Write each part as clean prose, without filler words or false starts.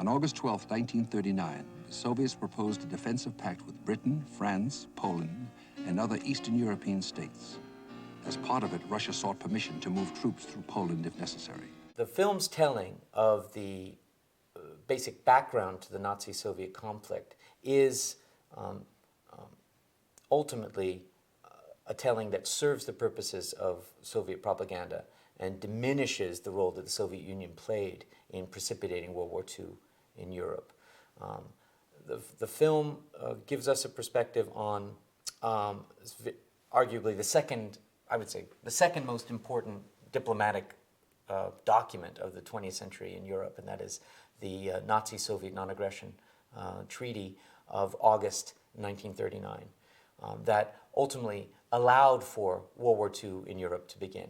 On August 12, 1939, the Soviets proposed a defensive pact with Britain, France, Poland, and other Eastern European states. As part of it, Russia sought permission to move troops through Poland if necessary. The film's telling of the basic background to the Nazi-Soviet conflict is ultimately a telling that serves the purposes of Soviet propaganda and diminishes the role that the Soviet Union played in precipitating World War II in Europe. The film gives us a perspective on arguably the second, I would say, the second most important diplomatic document of the 20th century in Europe, and that is the Nazi-Soviet non-aggression treaty of August 1939 that ultimately allowed for World War II in Europe to begin.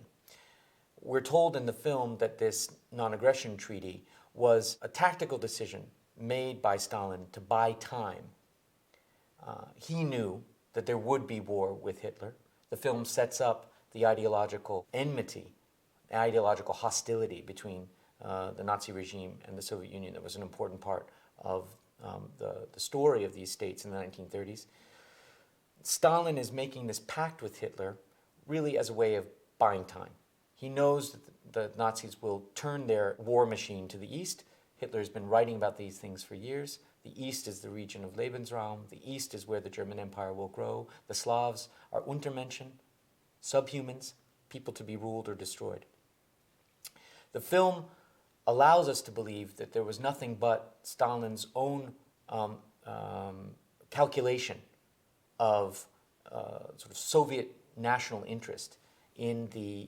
We're told in the film that this non-aggression treaty was a tactical decision made by Stalin to buy time. He knew that there would be war with Hitler. The film sets up the ideological enmity, ideological hostility between the Nazi regime and the Soviet Union that was an important part of the story of these states in the 1930s. Stalin is making this pact with Hitler really as a way of buying time. He knows that the Nazis will turn their war machine to the east. Hitler has been writing about these things for years. The east is the region of Lebensraum. The east is where the German Empire will grow. The Slavs are Untermenschen, subhumans, people to be ruled or destroyed. The film allows us to believe that there was nothing but Stalin's own calculation of sort of Soviet national interest in the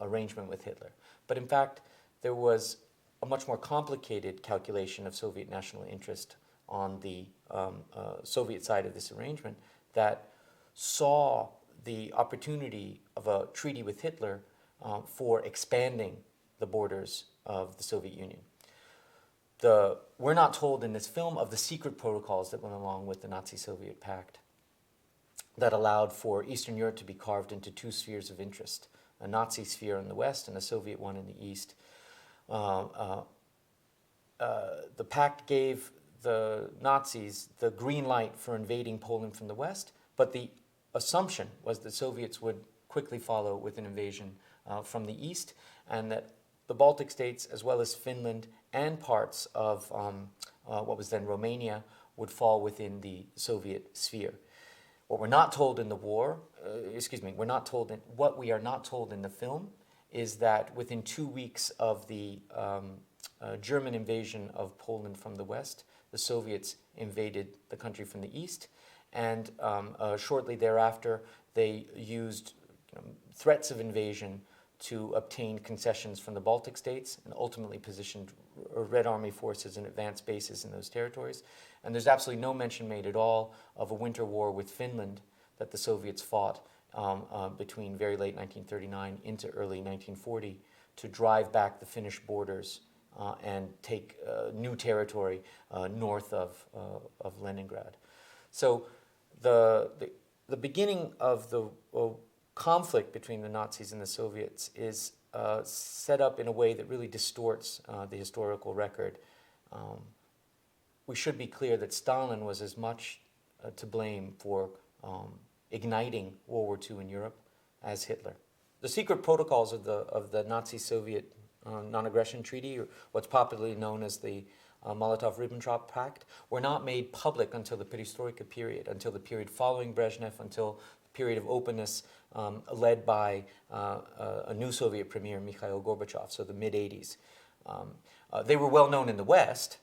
arrangement with Hitler. But in fact, there was a much more complicated calculation of Soviet national interest on the Soviet side of this arrangement that saw the opportunity of a treaty with Hitler for expanding the borders of the Soviet Union. We're not told in this film of the secret protocols that went along with the Nazi-Soviet pact that allowed for Eastern Europe to be carved into two spheres of interest, a Nazi sphere in the west and a Soviet one in the east. The pact gave the Nazis the green light for invading Poland from the west, but the assumption was that Soviets would quickly follow with an invasion from the east, and that the Baltic states, as well as Finland and parts of what was then Romania, would fall within the Soviet sphere. What we're not told in the war, what we are not told in the film is that within 2 weeks of the German invasion of Poland from the west, the Soviets invaded the country from the east, and shortly thereafter they used threats of invasion to obtain concessions from the Baltic states and ultimately positioned Red Army forces in advanced bases in those territories. And there's absolutely no mention made at all of a winter war with Finland that the Soviets fought between very late 1939 into early 1940 to drive back the Finnish borders and take new territory north of Leningrad. So the beginning of the conflict between the Nazis and the Soviets is set up in a way that really distorts the historical record. We should be clear that Stalin was as much to blame for igniting World War II in Europe as Hitler. The secret protocols of the Nazi-Soviet non-aggression treaty, or what's popularly known as the Molotov-Ribbentrop Pact, were not made public until the Perestroika period, until the period following Brezhnev, until the period of openness led by a new Soviet premier, Mikhail Gorbachev, so the mid-'80s. They were well known in the West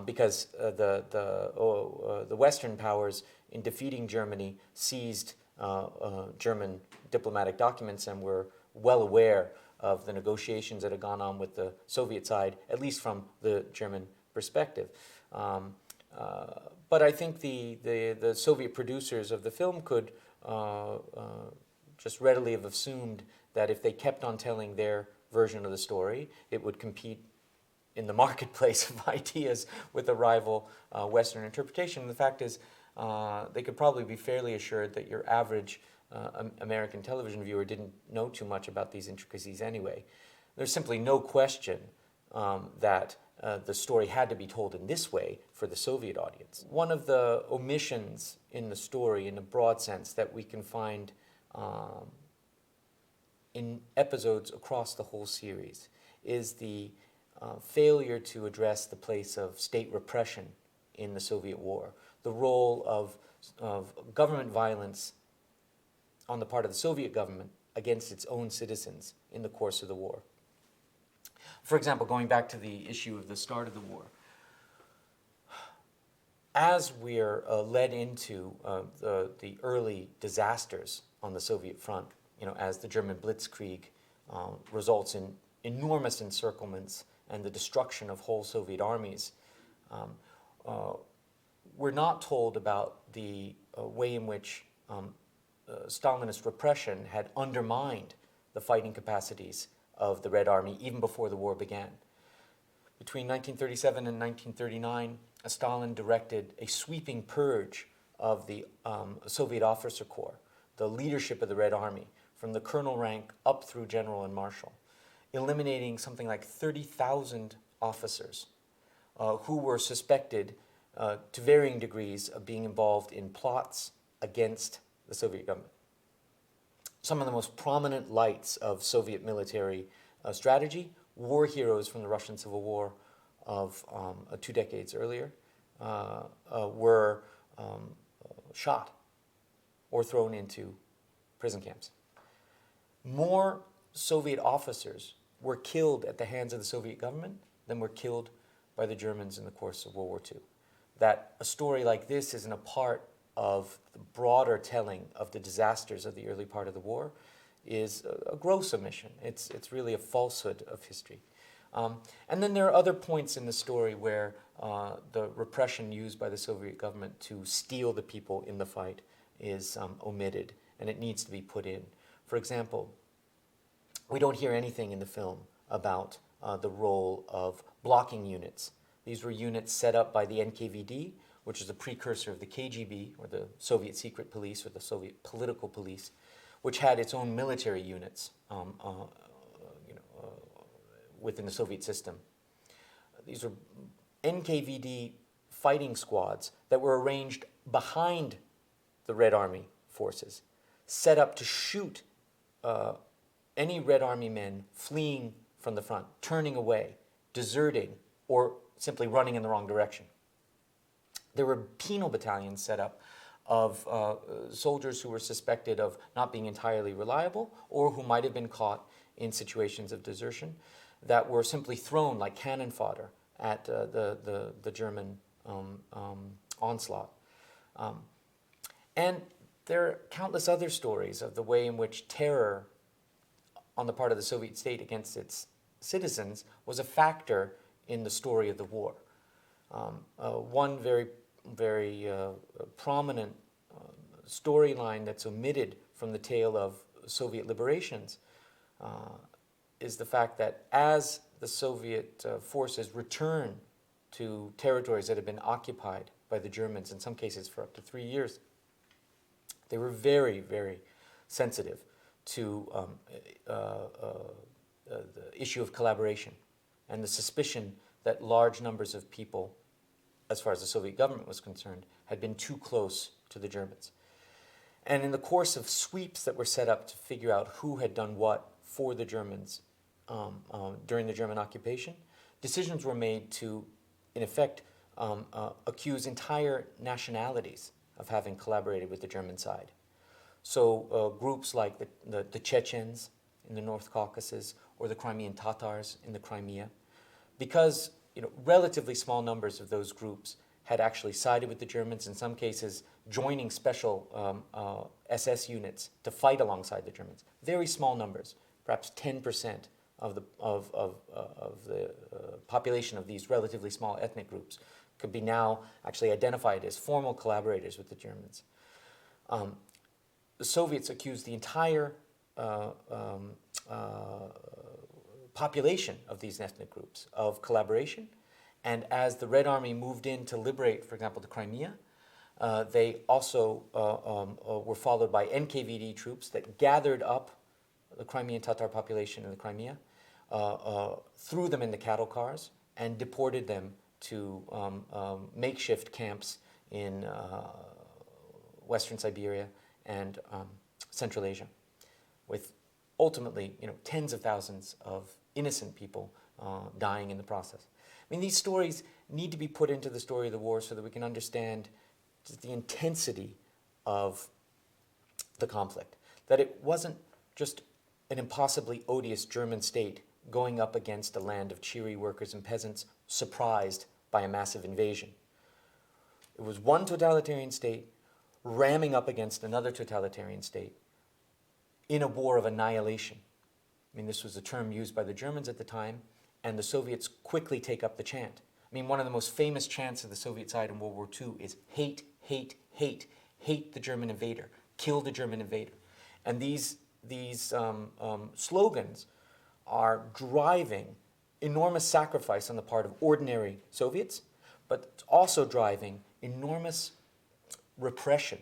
because the Western powers, in defeating Germany, seized German diplomatic documents and were well aware of the negotiations that had gone on with the Soviet side, at least from the German perspective. But I think the Soviet producers of the film could just readily have assumed that if they kept on telling their version of the story, it would compete in the marketplace of ideas with a rival Western interpretation. And the fact is, they could probably be fairly assured that your average American television viewer didn't know too much about these intricacies anyway. There's simply no question that the story had to be told in this way for the Soviet audience. One of the omissions in the story, in a broad sense, that we can find in episodes across the whole series is the failure to address the place of state repression in the Soviet war, the role of government violence on the part of the Soviet government against its own citizens in the course of the war. For example, going back to the issue of the start of the war, as we're led into the early disasters on the Soviet front, as the German blitzkrieg results in enormous encirclements and the destruction of whole Soviet armies, we're not told about the way in which Stalinist repression had undermined the fighting capacities of the Red Army even before the war began. Between 1937 and 1939, Stalin directed a sweeping purge of the Soviet officer corps, the leadership of the Red Army, from the colonel rank up through general and marshal, eliminating something like 30,000 officers who were suspected to varying degrees of being involved in plots against the Soviet government. Some of the most prominent lights of Soviet military strategy, war heroes from the Russian Civil War of 2 decades earlier, were shot or thrown into prison camps. More Soviet officers were killed at the hands of the Soviet government than were killed by the Germans in the course of World War II. That a story like this isn't a part of the broader telling of the disasters of the early part of the war is a gross omission. It's really a falsehood of history. And then there are other points in the story where the repression used by the Soviet government to steal the people in the fight is omitted, and it needs to be put in. For example, we don't hear anything in the film about the role of blocking units. These were units set up by the NKVD, which is a precursor of the KGB, or the Soviet secret police, or the Soviet political police, which had its own military units within the Soviet system. These were NKVD fighting squads that were arranged behind the Red Army forces, set up to shoot any Red Army men fleeing from the front, turning away, deserting, or simply running in the wrong direction. There were penal battalions set up of soldiers who were suspected of not being entirely reliable or who might have been caught in situations of desertion that were simply thrown like cannon fodder at the German onslaught. And there are countless other stories of the way in which terror on the part of the Soviet state against its citizens was a factor in the story of the war. One very prominent storyline that's omitted from the tale of Soviet liberations is the fact that as the Soviet forces return to territories that had been occupied by the Germans, in some cases for up to 3 years, they were very, very sensitive to the issue of collaboration and the suspicion that large numbers of people, as far as the Soviet government was concerned, had been too close to the Germans. And in the course of sweeps that were set up to figure out who had done what for the Germans during the German occupation, decisions were made to, in effect, accuse entire nationalities of having collaborated with the German side. So groups like the Chechens in the North Caucasus or the Crimean Tatars in the Crimea, because relatively small numbers of those groups had actually sided with the Germans, in some cases joining special SS units to fight alongside the Germans. Very small numbers, perhaps 10% of the population of these relatively small ethnic groups could be now actually identified as formal collaborators with the Germans. The Soviets accused the entire population of these ethnic groups of collaboration, and as the Red Army moved in to liberate, for example, the Crimea, they also were followed by NKVD troops that gathered up the Crimean Tatar population in the Crimea, threw them into cattle cars, and deported them to makeshift camps in Western Siberia and Central Asia, with ultimately, tens of thousands of innocent people dying in the process. I mean, these stories need to be put into the story of the war so that we can understand just the intensity of the conflict. That it wasn't just an impossibly odious German state going up against a land of cheery workers and peasants surprised by a massive invasion. It was one totalitarian state ramming up against another totalitarian state in a war of annihilation. I mean, this was a term used by the Germans at the time, and the Soviets quickly take up the chant. I mean, one of the most famous chants of the Soviet side in World War II is hate, hate, hate, hate the German invader, kill the German invader. And these slogans are driving enormous sacrifice on the part of ordinary Soviets, but also driving enormous repression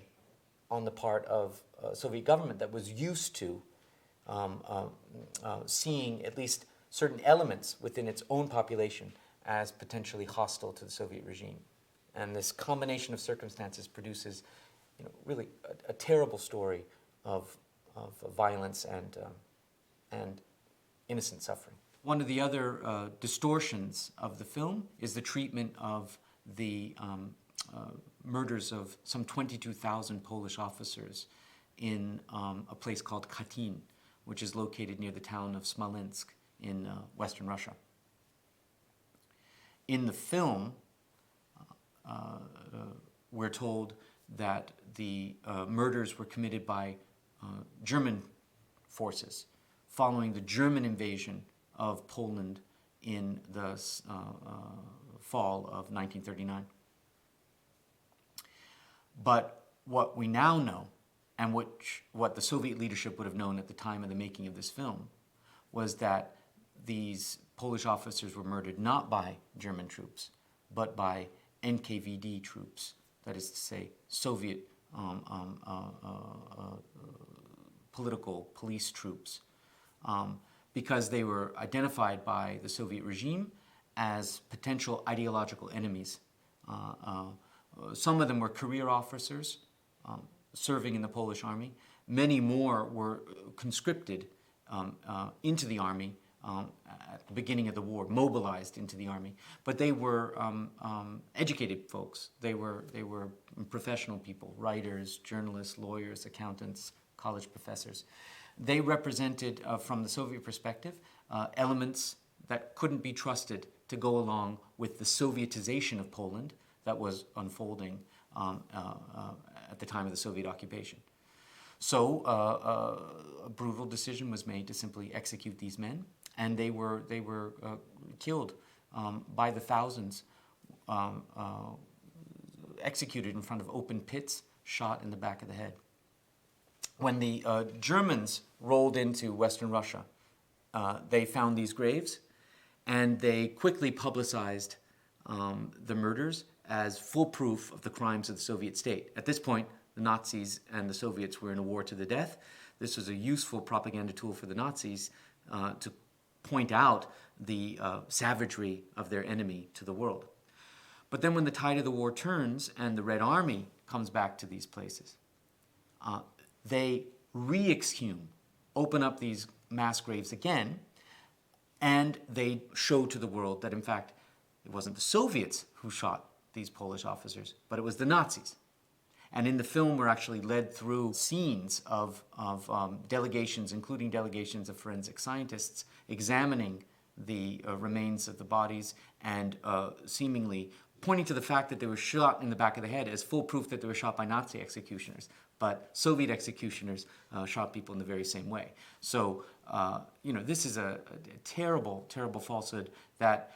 on the part of Soviet government that was used to seeing at least certain elements within its own population as potentially hostile to the Soviet regime. And this combination of circumstances produces, really a terrible story of violence and innocent suffering. One of the other distortions of the film is the treatment of the murders of some 22,000 Polish officers in a place called Katyn, which is located near the town of Smolensk in Western Russia. In the film, we're told that the murders were committed by German forces following the German invasion of Poland in the fall of 1939. But what we now know, and what the Soviet leadership would have known at the time of the making of this film, was that these Polish officers were murdered not by German troops, but by NKVD troops, that is to say, Soviet political police troops, because they were identified by the Soviet regime as potential ideological enemies. Some of them were career officers serving in the Polish army. Many more were conscripted into the army at the beginning of the war, mobilized into the army. But they were educated folks. They were professional people, writers, journalists, lawyers, accountants, college professors. They represented, from the Soviet perspective, elements that couldn't be trusted to go along with the Sovietization of Poland that was unfolding at the time of the Soviet occupation. So a brutal decision was made to simply execute these men, and they were killed by the thousands, executed in front of open pits, shot in the back of the head. When the Germans rolled into Western Russia, they found these graves, and they quickly publicized the murders as full proof of the crimes of the Soviet state. At this point, the Nazis and the Soviets were in a war to the death. This was a useful propaganda tool for the Nazis to point out the savagery of their enemy to the world. But then when the tide of the war turns and the Red Army comes back to these places, they re-exhume, open up these mass graves again, and they show to the world that, in fact, it wasn't the Soviets who shot these Polish officers, but it was the Nazis. And in the film, we're actually led through scenes of delegations, including delegations of forensic scientists, examining the remains of the bodies and seemingly pointing to the fact that they were shot in the back of the head as full proof that they were shot by Nazi executioners. But Soviet executioners shot people in the very same way. So, this is a terrible, terrible falsehood that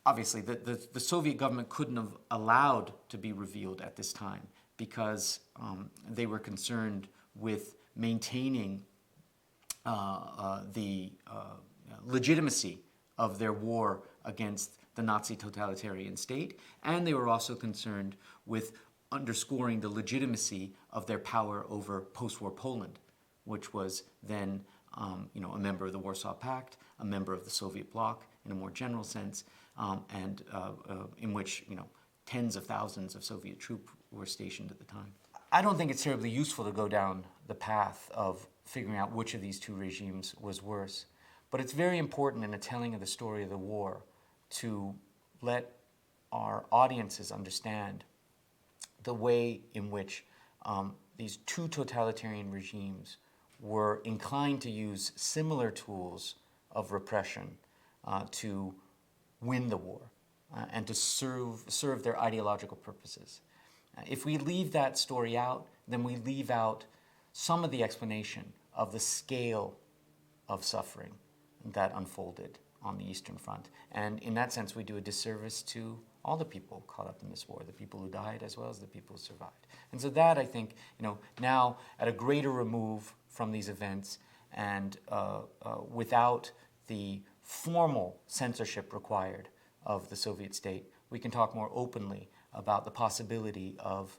obviously the Soviet government couldn't have allowed to be revealed at this time, because they were concerned with maintaining the legitimacy of their war against the Nazi totalitarian state, and they were also concerned with underscoring the legitimacy of their power over post-war Poland, which was then a member of the Warsaw Pact, a member of the Soviet bloc in a more general sense, and in which tens of thousands of Soviet troops were stationed at the time. I don't think it's terribly useful to go down the path of figuring out which of these two regimes was worse, but it's very important in the telling of the story of the war to let our audiences understand the way in which these two totalitarian regimes were inclined to use similar tools of repression to win the war and to serve their ideological purposes. If we leave that story out, then we leave out some of the explanation of the scale of suffering that unfolded on the Eastern Front. And in that sense, we do a disservice to all the people caught up in this war, the people who died as well as the people who survived. And so that, I think, now at a greater remove from these events and without the formal censorship required of the Soviet state, we can talk more openly about the possibility of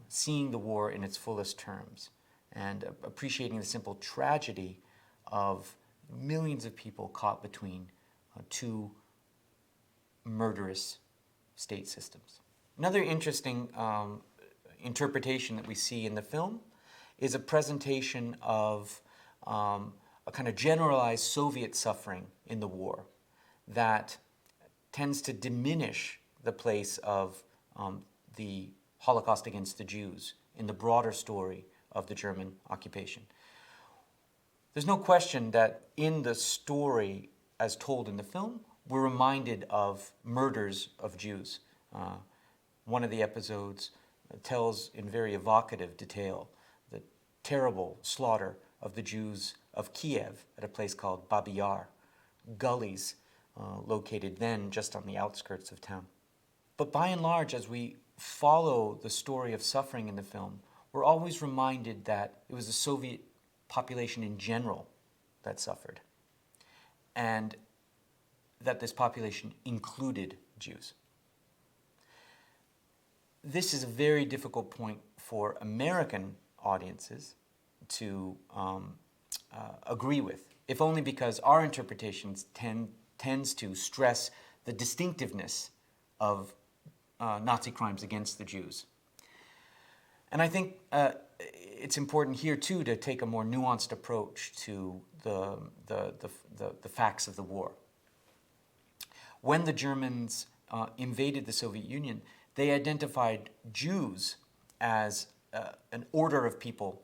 seeing the war in its fullest terms and appreciating the simple tragedy of millions of people caught between two murderous state systems. Another interesting interpretation that we see in the film is a presentation of a kind of generalized Soviet suffering in the war that tends to diminish the place of the Holocaust against the Jews in the broader story of the German occupation. There's no question that in the story as told in the film, we're reminded of murders of Jews. One of the episodes tells in very evocative detail the terrible slaughter of the Jews of Kiev at a place called Babi Yar, gullies located then just on the outskirts of town. But by and large, as we follow the story of suffering in the film, we're always reminded that it was the Soviet population in general that suffered, and that this population included Jews. This is a very difficult point for American audiences to agree with, if only because our interpretations tends to stress the distinctiveness of Nazi crimes against the Jews. And I think it's important here too to take a more nuanced approach to the facts of the war. When the Germans invaded the Soviet Union, they identified Jews as an order of people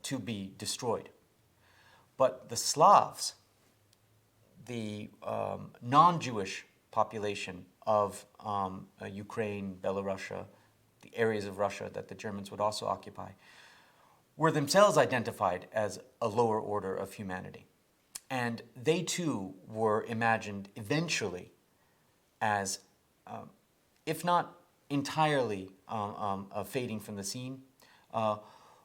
to be destroyed. But the Slavs, the non-Jewish population of Ukraine, Belarusia, the areas of Russia that the Germans would also occupy, were themselves identified as a lower order of humanity. And they too were imagined eventually as, if not entirely fading from the scene,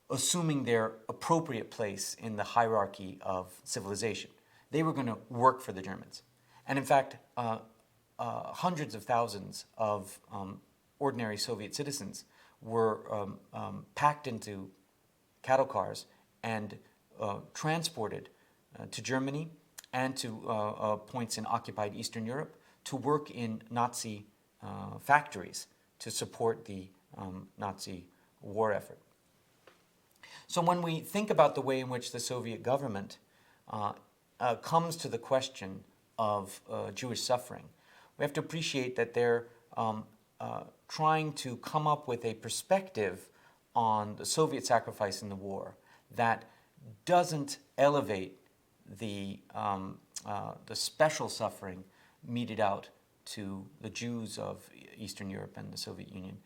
assuming their appropriate place in the hierarchy of civilization. They were going to work for the Germans. And in fact, hundreds of thousands of ordinary Soviet citizens were packed into cattle cars and transported to Germany and to points in occupied Eastern Europe to work in Nazi factories to support the Nazi war effort. So when we think about the way in which the Soviet government comes to the question of Jewish suffering, we have to appreciate that they're trying to come up with a perspective on the Soviet sacrifice in the war that doesn't elevate the special suffering meted out to the Jews of Eastern Europe and the Soviet Union,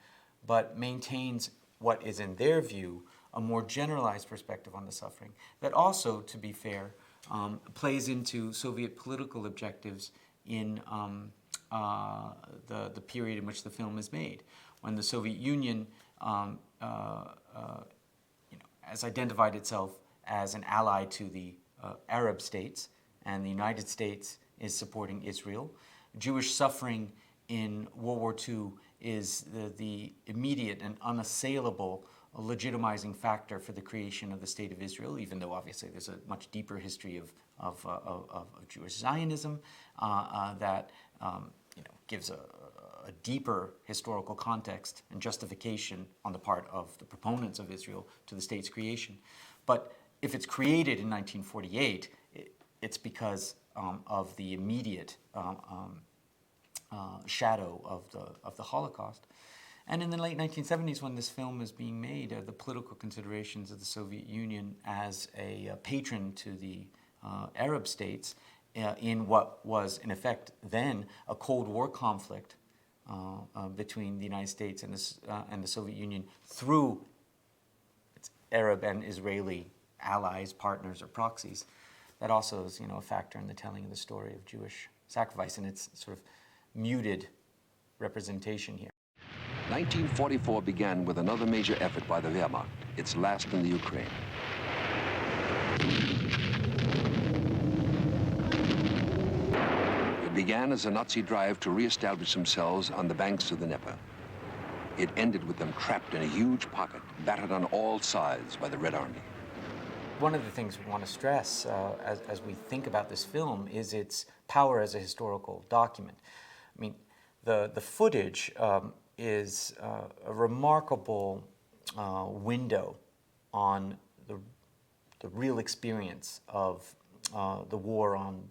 but maintains what is, in their view, a more generalized perspective on the suffering that also, to be fair, plays into Soviet political objectives in the period in which the film is made, when the Soviet Union has identified itself as an ally to the Arab states, and the United States is supporting Israel. Jewish suffering in World War II is the immediate and unassailable legitimizing factor for the creation of the State of Israel, even though obviously there's a much deeper history of Jewish Zionism that gives a deeper historical context and justification on the part of the proponents of Israel to the state's creation. But if it's created in 1948, it's because of the immediate shadow of the Holocaust. And in the late 1970s, when this film is being made, the political considerations of the Soviet Union as a patron to the Arab states in what was, in effect, then a Cold War conflict between the United States and the Soviet Union through its Arab and Israeli allies, partners, or proxies. That also is, a factor in the telling of the story of Jewish sacrifice and its sort of muted representation here. 1944 began with another major effort by the Wehrmacht, its last in the Ukraine. It began as a Nazi drive to re-establish themselves on the banks of the Dnieper. It ended with them trapped in a huge pocket, battered on all sides by the Red Army. One of the things we want to stress as we think about this film is its power as a historical document. I mean, the footage is a remarkable window on the real experience of the war on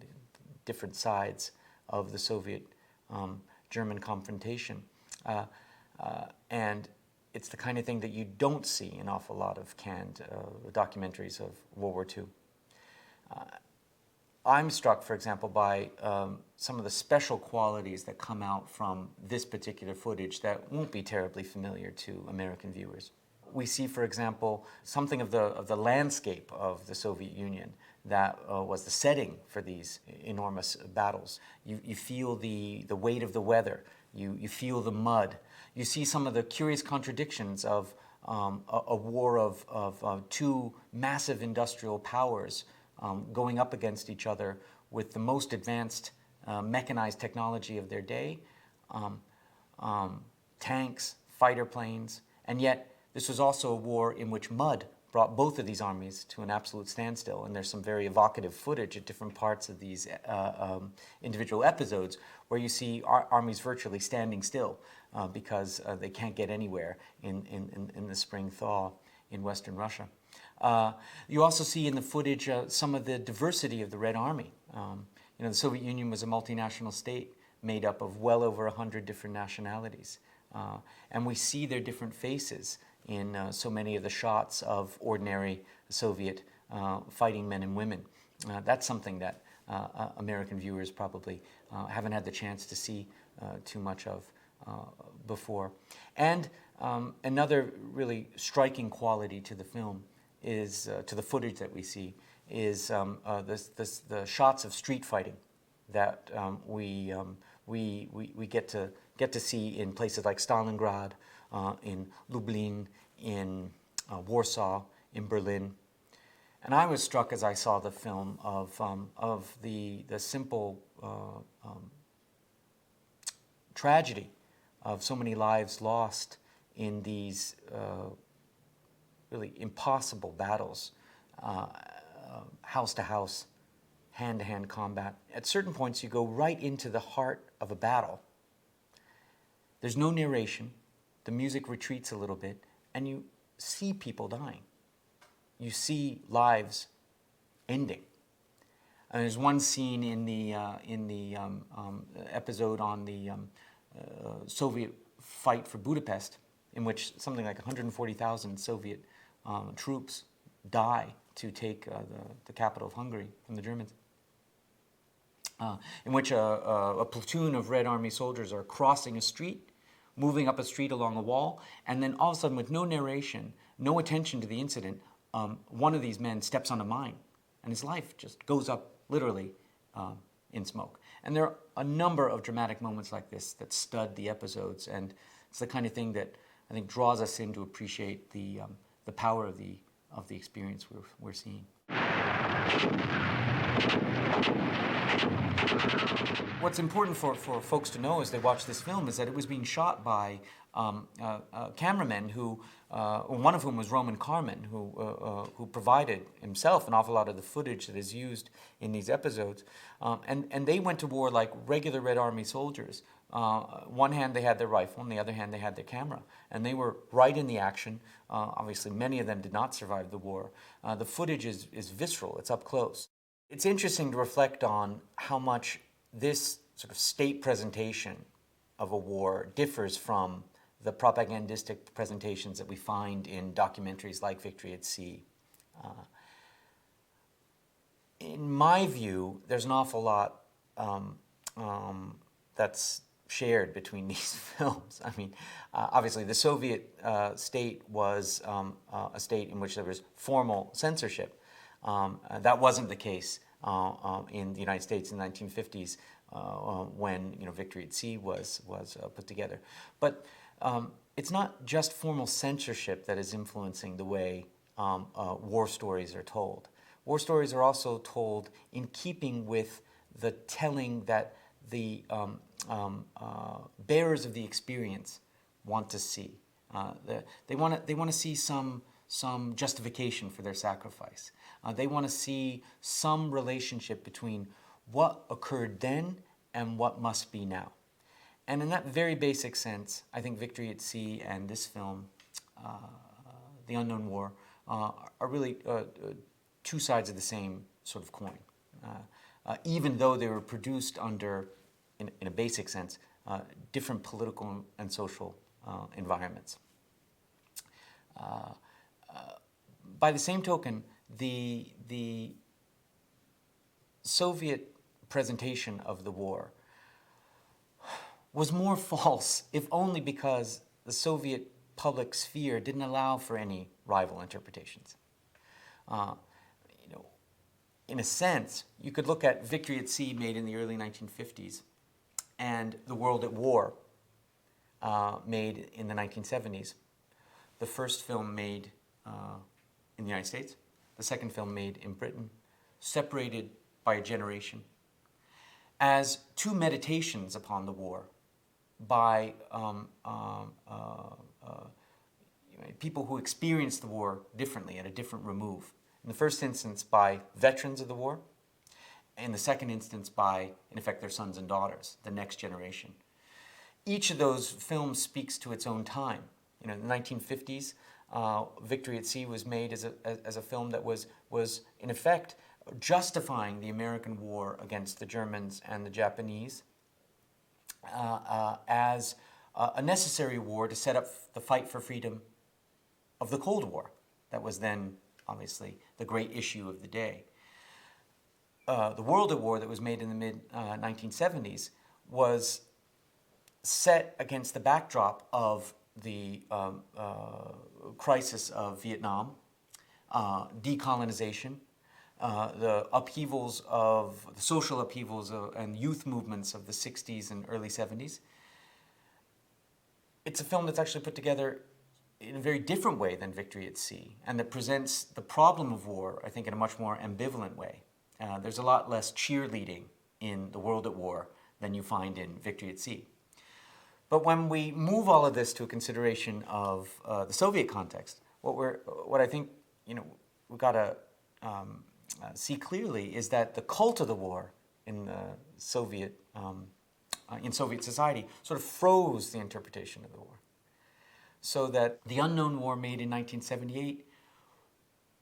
different sides of the Soviet-German confrontation. And it's the kind of thing that you don't see an awful lot of canned documentaries of World War II. I'm struck, for example, by some of the special qualities that come out from this particular footage that won't be terribly familiar to American viewers. We see, for example, something of the landscape of the Soviet Union that was the setting for these enormous battles. You feel the weight of the weather. You feel the mud. You see some of the curious contradictions of a war of two massive industrial powers going up against each other with the most advanced mechanized technology of their day, tanks, fighter planes, and yet this was also a war in which mud brought both of these armies to an absolute standstill, and there's some very evocative footage at different parts of these individual episodes where you see armies virtually standing still because they can't get anywhere in the spring thaw in Western Russia. You also see in the footage some of the diversity of the Red Army. The Soviet Union was a multinational state made up of well over 100 different nationalities. And we see their different faces in so many of the shots of ordinary Soviet fighting men and women. That's something that American viewers probably haven't had the chance to see too much of before. And another really striking quality to the film is, to the footage that we see, is the shots of street fighting that we get to see in places like Stalingrad, in Lublin, in Warsaw, in Berlin. And I was struck as I saw the film of the simple tragedy of so many lives lost in these really impossible battles, house to house, hand-to-hand combat. At certain points, you go right into the heart of a battle. There's no narration. The music retreats a little bit, and you see people dying. You see lives ending. And there's one scene in the episode on the Soviet fight for Budapest, in which something like 140,000 Soviet troops die to take the capital of Hungary from the Germans, in which a platoon of Red Army soldiers are crossing a street, moving up a street along a wall, and then all of a sudden, with no narration, no attention to the incident, one of these men steps on a mine, and his life just goes up literally in smoke. And there are a number of dramatic moments like this that stud the episodes, and it's the kind of thing that I think draws us in to appreciate the power of the experience we're seeing. What's important for folks to know as they watch this film is that it was being shot by cameramen who, one of whom was Roman Carmen, who provided himself an awful lot of the footage that is used in these episodes. And they went to war like regular Red Army soldiers. One hand they had their rifle, and the other hand they had their camera. And they were right in the action. Obviously, many of them did not survive the war. The footage is visceral, it's up close. It's interesting to reflect on how much this sort of state presentation of a war differs from the propagandistic presentations that we find in documentaries like Victory at Sea. In my view, there's an awful lot that's shared between these films. I mean, obviously the Soviet state was a state in which there was formal censorship. That wasn't the case in the United States in the 1950s when Victory at Sea was put together. But it's not just formal censorship that is influencing the way war stories are told. War stories are also told in keeping with the telling that the bearers of the experience want to see. They want to see some justification for their sacrifice. They want to see some relationship between what occurred then and what must be now. And in that very basic sense, I think Victory at Sea and this film, The Unknown War, are really two sides of the same sort of coin. Even though they were produced under, in a basic sense, different political and social environments. By the same token, the Soviet presentation of the war was more false, if only because the Soviet public sphere didn't allow for any rival interpretations. In a sense, you could look at Victory at Sea, made in the early 1950s, and The World at War, made in the 1970s. The first film made in the United States, the second film made in Britain, separated by a generation, as two meditations upon the war by people who experienced the war differently at a different remove. In the first instance, by veterans of the war. In the second instance, by, in effect, their sons and daughters, the next generation. Each of those films speaks to its own time. In the 1950s, Victory at Sea was made as a film that was in effect justifying the American war against the Germans and the Japanese as a necessary war to set up the fight for freedom of the Cold War. That was then, obviously, the great issue of the day. The World at War, that was made in the mid-1970s, was set against the backdrop of the crisis of Vietnam, decolonization, the upheavals of the social upheavals and youth movements of the 60s and early 70s. It's a film that's actually put together in a very different way than Victory at Sea, and that presents the problem of war, I think, in a much more ambivalent way. There's a lot less cheerleading in The World at War than you find in Victory at Sea. But when we move all of this to a consideration of the Soviet context, what I think we've got to see clearly is that the cult of the war in Soviet society sort of froze the interpretation of the war. So that The Unknown War, made in 1978,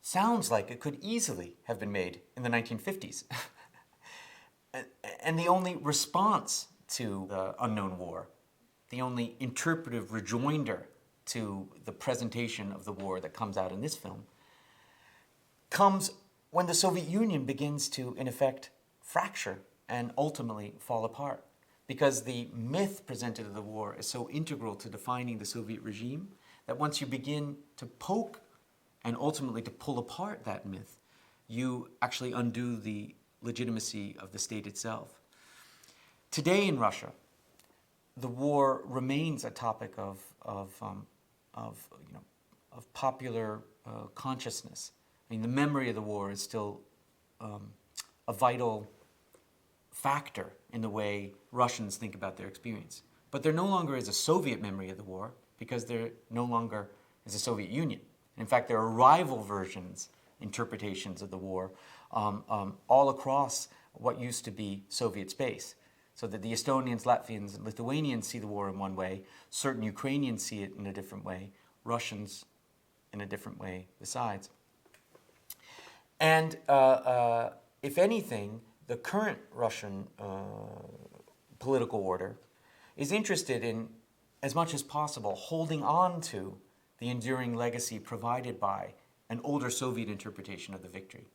sounds like it could easily have been made in the 1950s. And the only response to The Unknown War, the only interpretive rejoinder to the presentation of the war that comes out in this film, comes when the Soviet Union begins to, in effect, fracture and ultimately fall apart. Because the myth presented of the war is so integral to defining the Soviet regime that once you begin to poke and ultimately to pull apart that myth, you actually undo the legitimacy of the state itself. Today in Russia, the war remains a topic of popular consciousness. I mean, the memory of the war is still a vital factor in the way Russians think about their experience. But there no longer is a Soviet memory of the war because there no longer is a Soviet Union. In fact, there are rival versions, interpretations of the war all across what used to be Soviet space. So that the Estonians, Latvians, and Lithuanians see the war in one way, certain Ukrainians see it in a different way, Russians in a different way besides. And if anything, the current Russian political order is interested in, as much as possible, holding on to the enduring legacy provided by an older Soviet interpretation of the victory.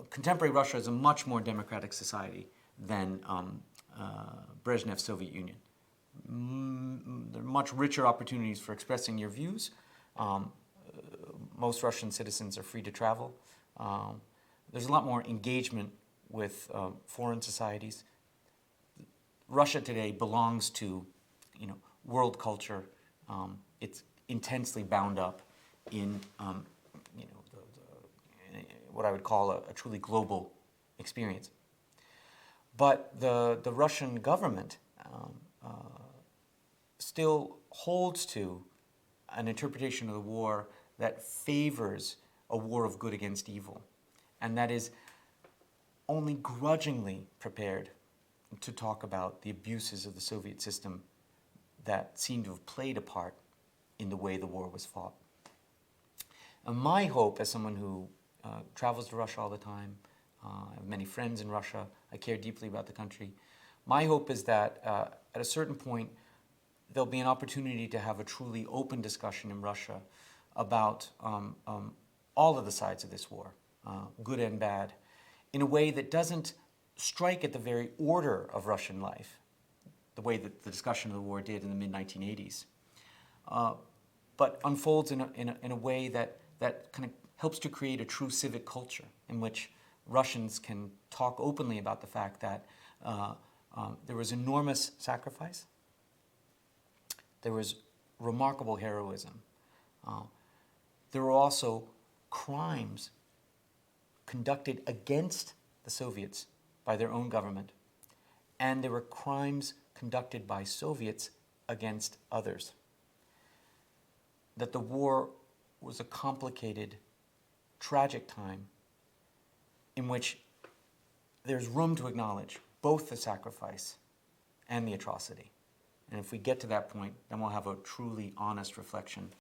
Contemporary Russia is a much more democratic society than Brezhnev's Soviet Union. There are much richer opportunities for expressing your views. Most Russian citizens are free to travel. There's a lot more engagement with foreign societies. Russia today belongs to, world culture. It's intensely bound up in, what I would call a truly global experience. But the Russian government still holds to an interpretation of the war that favors a war of good against evil, and that is only grudgingly prepared to talk about the abuses of the Soviet system that seem to have played a part in the way the war was fought. And my hope, as someone who travels to Russia all the time, I have many friends in Russia, I care deeply about the country, my hope is that at a certain point there'll be an opportunity to have a truly open discussion in Russia about all of the sides of this war, good and bad, in a way that doesn't strike at the very order of Russian life, the way that the discussion of the war did in the mid-1980s, but unfolds in a way that kind of helps to create a true civic culture in which Russians can talk openly about the fact that there was enormous sacrifice, there was remarkable heroism, there were also crimes conducted against the Soviets by their own government, and there were crimes conducted by Soviets against others. That the war was a complicated, tragic time in which there's room to acknowledge both the sacrifice and the atrocity. And if we get to that point, then we'll have a truly honest reflection